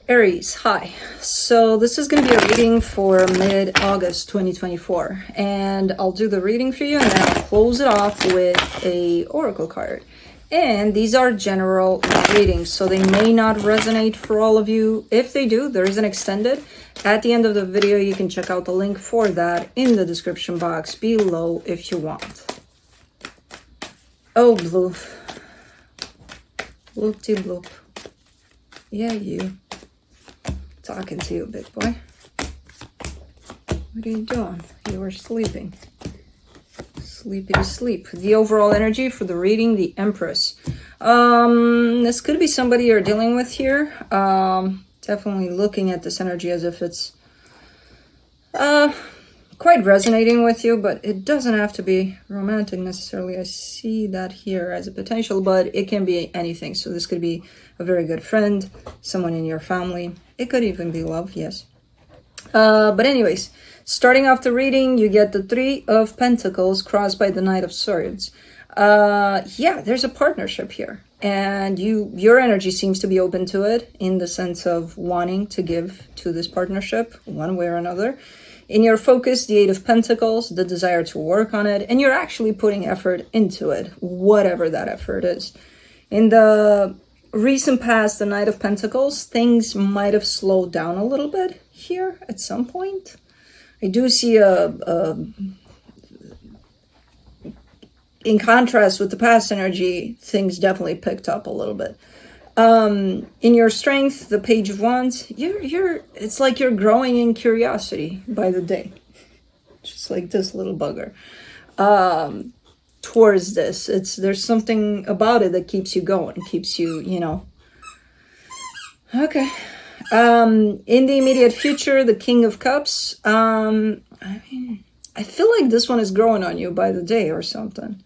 Aries, hi. So this is going to be a reading for mid-August 2024, and I'll do the reading for you and then I'll close it off with a oracle card. And these are general readings, so they may not resonate for all of you. If they do, there is an extended. At the end of the video, you can check out the link for that in the description box below if you want. Oh, blue. Loop-de-bloop. Yeah, you. Talking to you, big boy. What are you doing? You were sleeping. Sleepy to sleep. The overall energy for the reading, the Empress. This could be somebody you're dealing with here. Definitely looking at this energy as if it's quite resonating with you, but it doesn't have to be romantic necessarily. I see that here as a potential, but it can be anything. So this could be a very good friend, someone in your family. It could even be love, yes. But anyways, starting off the reading, you get the Three of Pentacles crossed by the Knight of Swords. Yeah, there's a partnership here. And your energy seems to be open to it in the sense of wanting to give to this partnership one way or another. In your focus, the Eight of Pentacles, the desire to work on it, and you're actually putting effort into it, whatever that effort is. In the recent past, the Knight of Pentacles, things might have slowed down a little bit here at some point. I do see in contrast with the past energy, things definitely picked up a little bit. In your strength, the Page of Wands, it's like you're growing in curiosity by the day. Just like this little bugger. Towards this. There's something about it that keeps you going, keeps you, Okay. In the immediate future, the King of Cups, I feel like this one is growing on you by the day or something.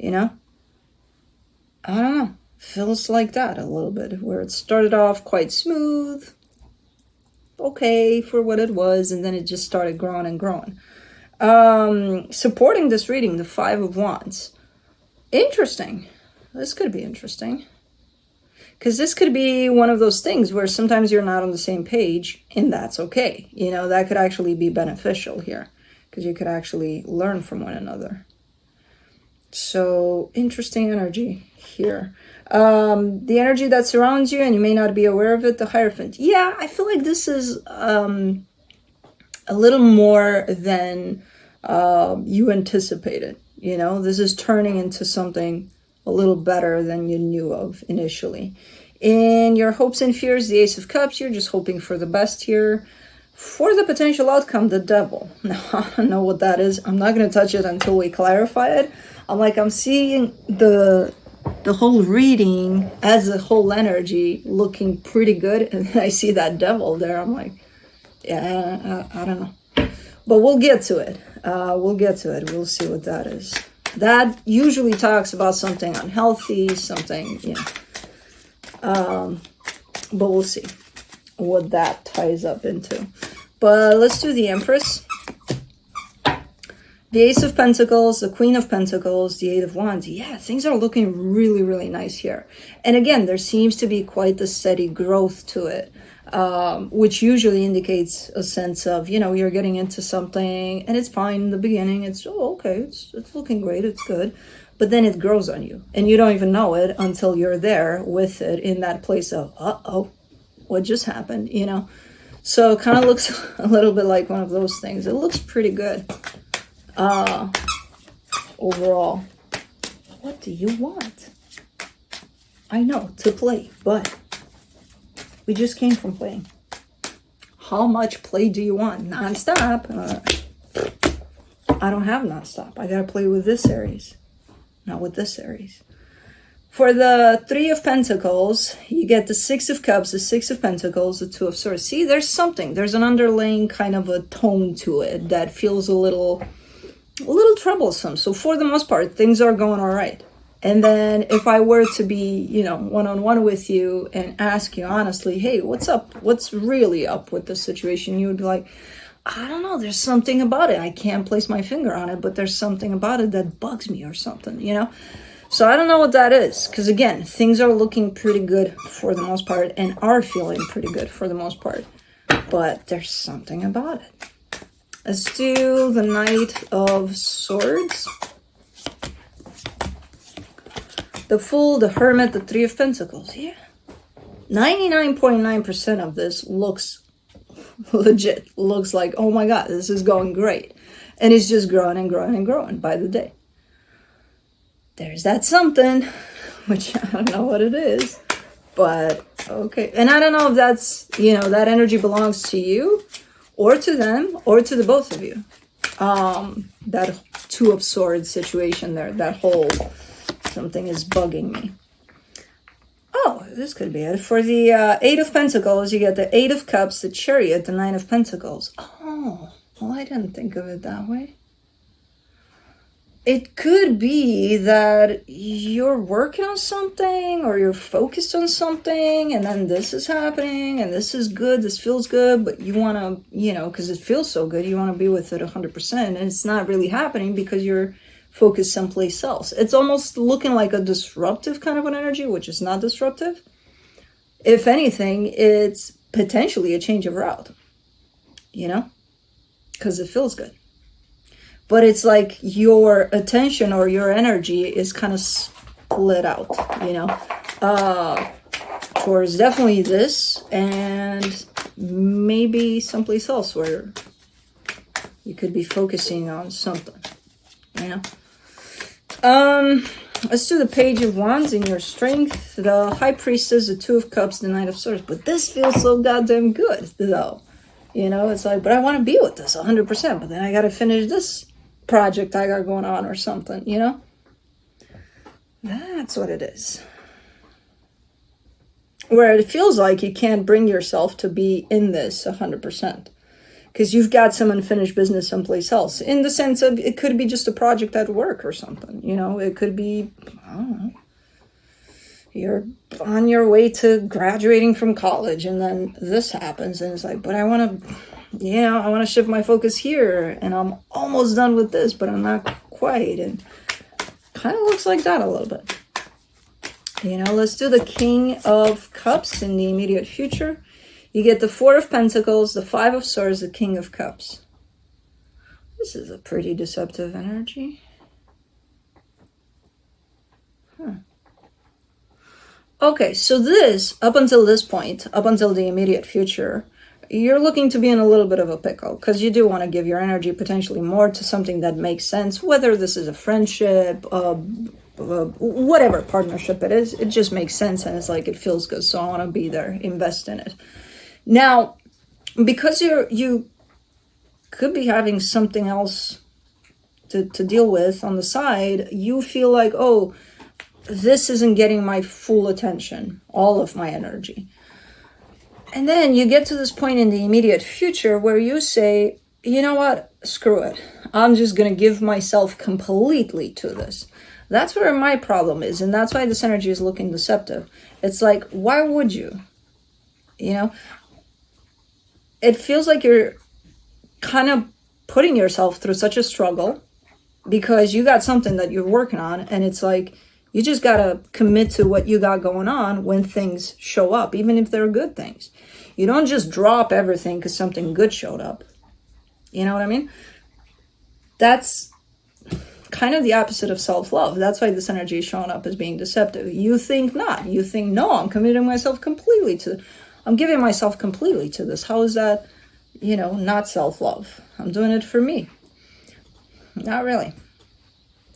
I don't know. Feels like that a little bit, where it started off quite smooth, okay for what it was, and then it just started growing and growing. Supporting this reading, the Five of Wands. Interesting. This could be interesting. Because this could be one of those things where sometimes you're not on the same page, and that's okay. That could actually be beneficial here, because you could actually learn from one another. So, interesting energy here. The energy that surrounds you, and you may not be aware of it, the Hierophant. Yeah, I feel like this is a little more than you anticipated. This is turning into something a little better than you knew of initially. In your hopes and fears, the Ace of Cups, you're just hoping for the best here. For the potential outcome, the Devil. Now, I don't know what that is. I'm not going to touch it until we clarify it. I'm seeing the whole reading as a whole energy looking pretty good, and then I see that Devil there. I'm like, yeah, I don't know. But we'll get to it. We'll see what that is. That usually talks about something unhealthy, something, but we'll see what that ties up into. But let's do the Empress. The Ace of Pentacles, the Queen of Pentacles, the Eight of Wands. Yeah, things are looking really, really nice here. And again, there seems to be quite the steady growth to it, which usually indicates a sense of, you're getting into something and it's fine in the beginning. It's, okay, it's looking great, it's good. But then it grows on you and you don't even know it until you're there with it in that place of, uh-oh, what just happened, So it kind of looks a little bit like one of those things. It looks pretty good. Overall, what do you want? I know, to play, but we just came from playing. How much play do you want? Non-stop. I don't have non-stop. I gotta play with this Aries, not with this Aries. For the Three of Pentacles, you get the Six of Cups, the Six of Pentacles, the Two of Swords. See, there's something. There's an underlying kind of a tone to it that feels a little troublesome. So for the most part, things are going all right. And then if I were to be, one-on-one with you and ask you honestly, hey, what's up? What's really up with this situation? You would be like, I don't know. There's something about it. I can't place my finger on it, but there's something about it that bugs me or something, So I don't know what that is, because again, things are looking pretty good for the most part and are feeling pretty good for the most part. But there's something about it. Let's do the Knight of Swords. The Fool, the Hermit, the Three of Pentacles. Yeah. 99.9% of this looks legit. Looks like, oh my God, this is going great. And it's just growing and growing and growing by the day. There's that something, which I don't know what it is, but okay. And I don't know if that's, that energy belongs to you or to them or to the both of you. That Two of Swords situation there, that whole something is bugging me. Oh, this could be it. For the Eight of Pentacles, you get the Eight of Cups, the Chariot, the Nine of Pentacles. Oh, well, I didn't think of it that way. It could be that you're working on something or you're focused on something and then this is happening and this is good, this feels good, but you want to, because it feels so good, you want to be with it 100% and it's not really happening because you're focused someplace else. It's almost looking like a disruptive kind of an energy, which is not disruptive. If anything, it's potentially a change of route, because it feels good. But it's like your attention or your energy is kind of split out, towards definitely this and maybe someplace else where you could be focusing on something, Let's do the Page of Wands in your strength, the High Priestess, the Two of Cups, the Knight of Swords. But this feels so goddamn good, though. It's like, but I want to be with this 100%, but then I got to finish this project I got going on or something, That's what it is. Where it feels like you can't bring yourself to be in this 100%. Because you've got some unfinished business someplace else. In the sense of, it could be just a project at work or something, It could be, I don't know. You're on your way to graduating from college and then this happens and it's like, but I want to shift my focus here and I'm almost done with this, but I'm not quite. And kind of looks like that a little bit. Let's do the King of Cups in the immediate future. You get the Four of Pentacles, the Five of Swords, the King of Cups. This is a pretty deceptive energy. Okay, so this, up until this point, up until the immediate future, you're looking to be in a little bit of a pickle because you do want to give your energy potentially more to something that makes sense, whether this is a friendship, whatever partnership it is, it just makes sense and it's like, it feels good, so I want to be there, invest in it. Now, because you could be having something else to deal with on the side, you feel like, oh, this isn't getting my full attention, all of my energy. And then you get to this point in the immediate future where you say, you know what, screw it. I'm just going to give myself completely to this. That's where my problem is. And that's why this energy is looking deceptive. It's like, why would you? It feels like you're kind of putting yourself through such a struggle because you got something that you're working on. And it's like, you just got to commit to what you got going on when things show up, even if they're good things. You don't just drop everything because something good showed up. You know what I mean? That's kind of the opposite of self-love. That's why this energy is showing up as being deceptive. You think not. You think, no, I'm committing myself completely to, I'm giving myself completely to this. How is that, not self-love? I'm doing it for me. Not really.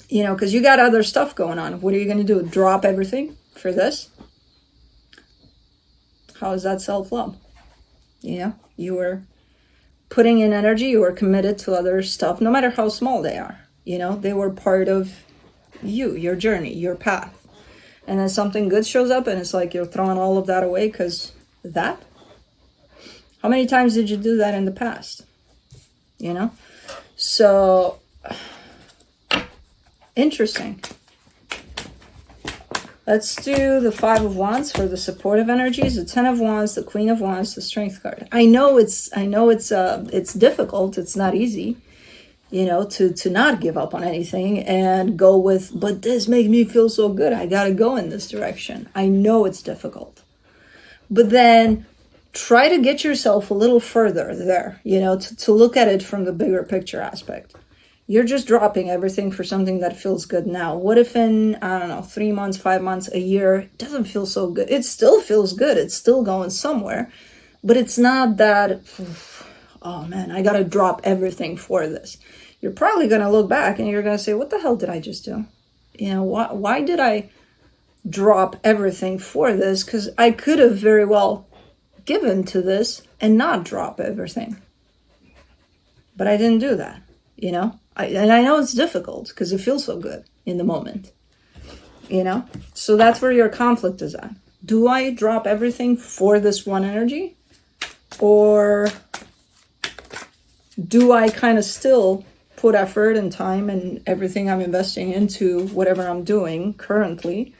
Because you got other stuff going on. What are you going to do? Drop everything for this? How is that self-love? You were putting in energy. You were committed to other stuff, no matter how small they are. They were part of you, your journey, your path. And then something good shows up and it's like you're throwing all of that away because that? How many times did you do that in the past? So... interesting. Let's do the Five of Wands for the supportive energies, the Ten of Wands, the Queen of Wands, the Strength card. I know it's difficult. It's not easy. to not give up on anything and go with, but this makes me feel so good. I got to go in this direction. I know it's difficult. But then try to get yourself a little further there, to look at it from the bigger picture aspect. You're just dropping everything for something that feels good now. What if in, I don't know, 3 months, 5 months, a year, it doesn't feel so good? It still feels good. It's still going somewhere. But it's not that, oh man, I got to drop everything for this. You're probably going to look back and you're going to say, what the hell did I just do? Why did I drop everything for this? Because I could have very well given to this and not drop everything. But I didn't do that, and I know it's difficult because it feels so good in the moment, So that's where your conflict is at. Do I drop everything for this one energy? Or do I kind of still put effort and time and everything I'm investing into whatever I'm doing currently,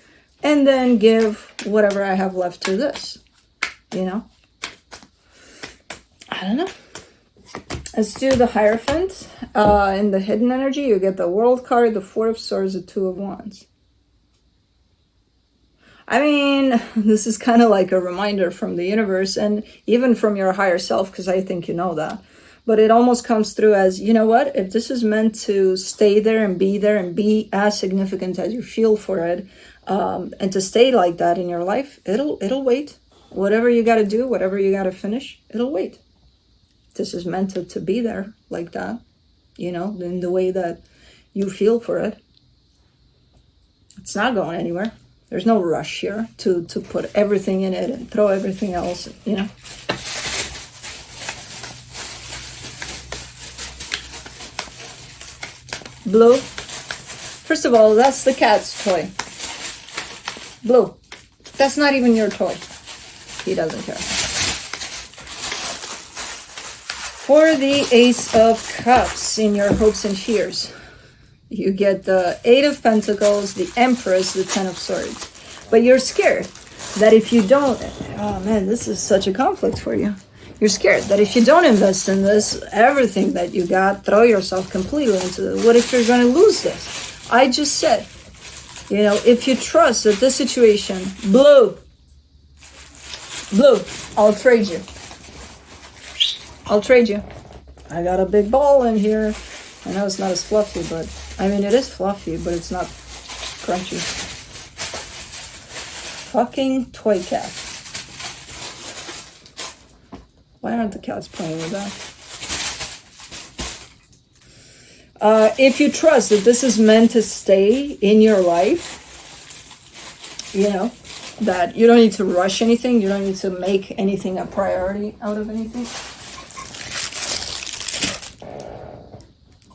and then give whatever I have left to this, I don't know. Let's do the Hierophant. In the hidden energy, you get the World card, the Four of Swords, the Two of Wands. I mean, this is kind of like a reminder from the universe and even from your higher self, because I think you know that. But it almost comes through as, you know what, if this is meant to stay there and be as significant as you feel for it, and to stay like that in your life, it'll wait. Whatever you got to do, whatever you got to finish, it'll wait. This is meant to be there like that, in the way that you feel for it. It's not going anywhere. There's no rush here to put everything in it and throw everything else, Blue. First of all, that's the cat's toy. Blue. That's not even your toy. He doesn't care. For the Ace of Cups in your hopes and fears, you get the Eight of Pentacles, the Empress, the Ten of Swords. But you're scared that if you don't, oh man, this is such a conflict for you. You're scared that if you don't invest in this, everything that you got, throw yourself completely into it. What if you're going to lose this? I just said, if you trust that this situation, Blue, I'll trade you. I got a big ball in here. I know it's not as fluffy, but it is fluffy, but it's not crunchy. Fucking toy cat. Why aren't the cats playing with that? If you trust that this is meant to stay in your life, that you don't need to rush anything, you don't need to make anything a priority out of anything,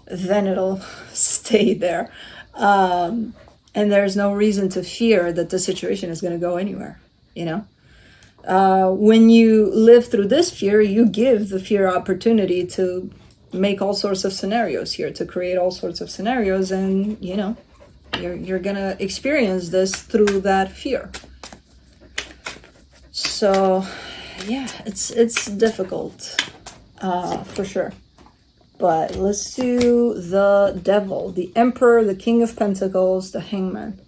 then it'll stay there. And there's no reason to fear that the situation is going to go anywhere, When you live through this fear, you give the fear opportunity to make all sorts of scenarios here, to create all sorts of scenarios, and, you're going to experience this through that fear. So, yeah, it's difficult, for sure. But let's do the Devil, the Emperor, the King of Pentacles, the Hangman.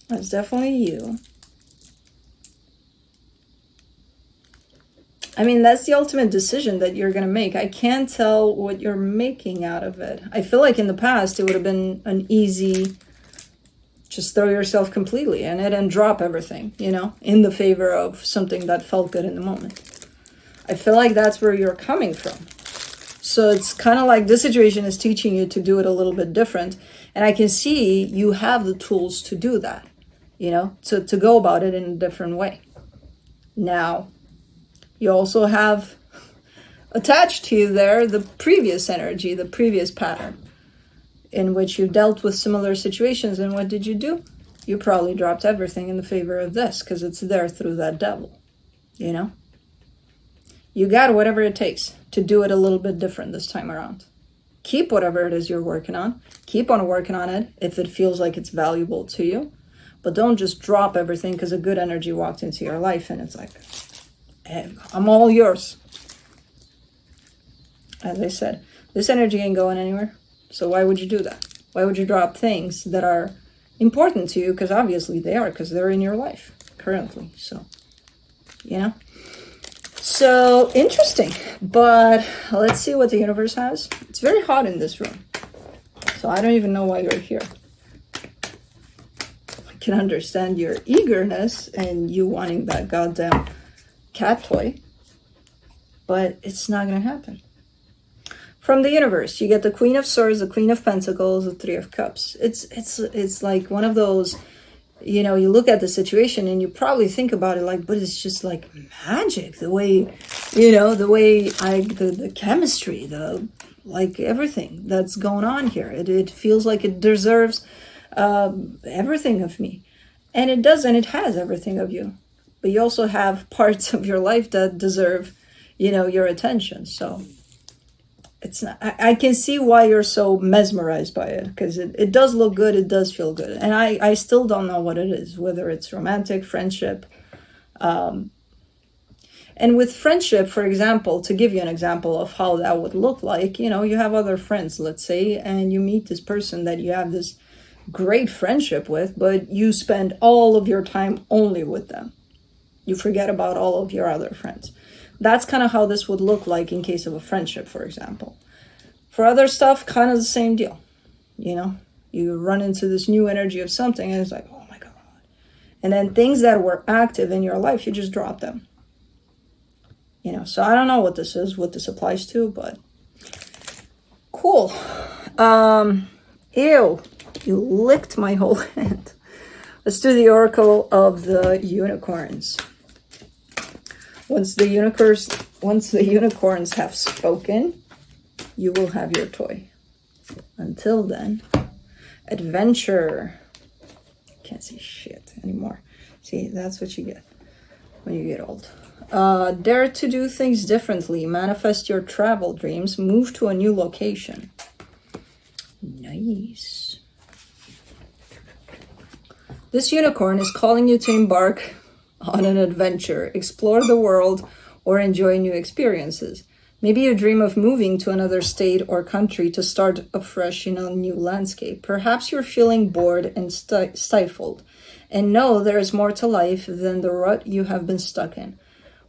That's definitely you. That's the ultimate decision that you're going to make. I can't tell what you're making out of it. I feel like in the past it would have been an easy, just throw yourself completely in it and drop everything, in the favor of something that felt good in the moment. I feel like that's where you're coming from. So it's kind of like this situation is teaching you to do it a little bit different. And I can see you have the tools to do that, to go about it in a different way. Now, you also have attached to you there the previous energy, the previous pattern, in which you dealt with similar situations. And what did you do? You probably dropped everything in the favor of this because it's there through that Devil, You got whatever it takes to do it a little bit different this time around. Keep whatever it is you're working on. Keep on working on it if it feels like it's valuable to you. But don't just drop everything because a good energy walked into your life and it's like, I'm all yours. As I said, this energy ain't going anywhere. So why would you do that? Why would you drop things that are important to you? Because obviously they are, because they're in your life currently. So, you know. So interesting. But let's see what the universe has. It's very hot in this room. So I don't even know why you're here. I can understand your eagerness and you wanting that goddamn cat toy. But it's not going to happen. From the universe, you get the Queen of Swords, the Queen of Pentacles, the Three of Cups. It's like one of those, you know, you look at the situation and you probably think about it like, but it's just like magic. The way, you know, the chemistry, like everything that's going on here. It feels like it deserves everything of me. And it does, and it has everything of you. But you also have parts of your life that deserve, you know, your attention. So it's not, I can see why you're so mesmerized by it, because it does look good, it does feel good. And I still don't know what it is, whether it's romantic, friendship. And with friendship, for example, to give you an example of how that would look like, you know, you have other friends, let's say, and you meet this person that you have this great friendship with, but you spend all of your time only with them. You forget about all of your other friends. That's kind of how this would look like in case of a friendship, for example. For other stuff, kind of the same deal. You know, you run into this new energy of something and it's like, oh my God. And then things that were active in your life, you just drop them. You know, so I don't know what this is, what this applies to, but cool. Ew, you licked my whole hand. Let's do the Oracle of the Unicorns. Once the unicorns have spoken, you will have your toy. Until then, adventure. Can't see shit anymore. See, that's what you get when you get old. Dare to do things differently. Manifest your travel dreams. Move to a new location. Nice. This unicorn is calling you to embark on an adventure, explore the world, or enjoy new experiences. Maybe you dream of moving to another state or country to start afresh in a new landscape. Perhaps you're feeling bored and stifled, and know there is more to life than the rut you have been stuck in.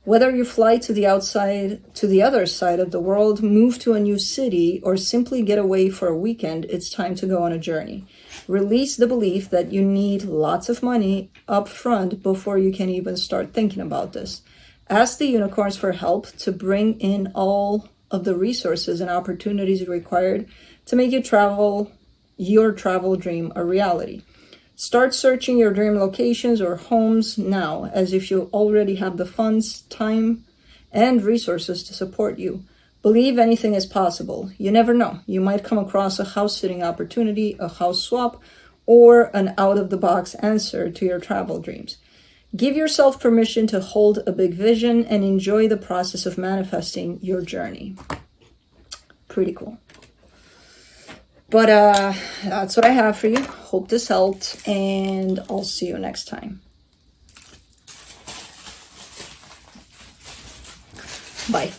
Whether you fly to the other side of the world, move to a new city, or simply get away for a weekend, it's time to go on a journey. Release the belief that you need lots of money up front before you can even start thinking about this. Ask the unicorns for help to bring in all of the resources and opportunities required to make your travel dream a reality. Start searching your dream locations or homes now, as if you already have the funds, time, and resources to support you. Believe anything is possible. You never know. You might come across a house-sitting opportunity, a house swap, or an out-of-the-box answer to your travel dreams. Give yourself permission to hold a big vision and enjoy the process of manifesting your journey. Pretty cool. But that's what I have for you. Hope this helped, and I'll see you next time. Bye.